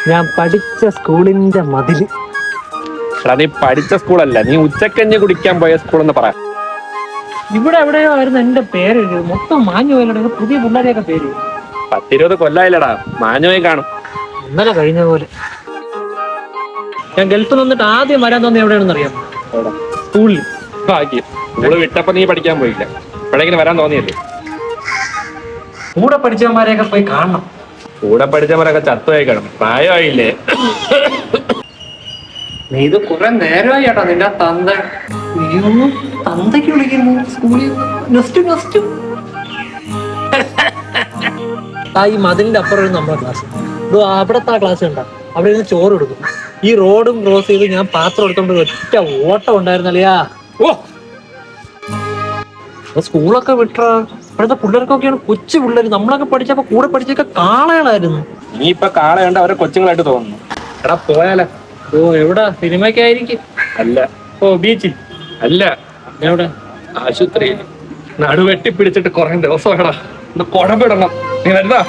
ഞാൻ പഠിച്ച സ്കൂളിന്റെ മതില്. എടാ നീ പഠിച്ച സ്കൂളല്ല, നീ ഉച്ചക്കഞ്ഞ് കുടിക്കാൻ പോയ സ്കൂൾ എന്ന് പറ. ഇവിടെ എവിടെയോ ആയിരുന്നു എന്റെ പേര്, മൊത്തം മാഞ്ഞു പോയല്ലോ. പുതിയ പിള്ളേരെയൊക്കെ പേര് 10-20 കൊല്ലായില്ലടാ, മാഞ്ഞുപോയി കാണും. ഇന്നലെ കഴിഞ്ഞ പോലെ. ഞാൻ ഗൾഫിൽ നിന്നിട്ട് ആദ്യം വരാൻ തോന്നി എവിടെയാണെന്ന് അറിയാം? സ്കൂളിൽ. ഭാഗ്യം, സ്കൂള് വിട്ടപ്പോ നീ പഠിക്കാൻ പോയില്ല, എപ്പോഴെങ്കിലും വരാൻ തോന്നിയല്ലേ. കൂടെ പഠിച്ചവന്മാരെയൊക്കെ പോയി കാണണം. കൂടെ പഠിച്ചവരൊക്കെ ചത്തുപോയി കാണും, പ്രായമായില്ലേ. നീ ഇത് കുറെ നേരമായി ചേട്ടാ നിന്റെ തന്ത. നീയൊന്ന് തന്തയ്ക്ക് വിളിക്കുന്നു സ്കൂളിൽ. ഈ മതിലിന്റെ അപ്പുറം നമ്മുടെ ക്ലാസ്. അവിടത്തെ ആ ക്ലാസ് കണ്ട, അവിടെ ഇരുന്ന് ചോറ് എടുക്കും. ഈ റോഡും ക്രോസ് ചെയ്ത് ഞാൻ പാത്രം എടുത്തോണ്ട് ഒറ്റ ഓട്ടം ഉണ്ടായിരുന്നല്ലയാ. സ്കൂളൊക്കെ വിട്ടാ ഇപ്പോഴത്തെ പിള്ളേർക്കൊക്കെയാണ് കൊച്ചു പിള്ളേർ. നമ്മളൊക്കെ പഠിച്ചപ്പോ കൂടെ പഠിച്ചൊക്കെ കാളകളായിരുന്നു. നീ ഇപ്പൊ കാളയുണ്ട് അവരെ കൊച്ചുങ്ങളായിട്ട് തോന്നുന്നു. എടാ പോയാലോ? എവിടെ? സിനിമയ്ക്കായിരിക്കും. അല്ല. ബീച്ചിൽ അല്ല. എവിടെ? ആശുപത്രിയിൽ. നടുവെട്ടി പിടിച്ചിട്ട് കുറെ ദിവസം എടാ, കുഴമ്പിടണം. നീ വരുന്നോ?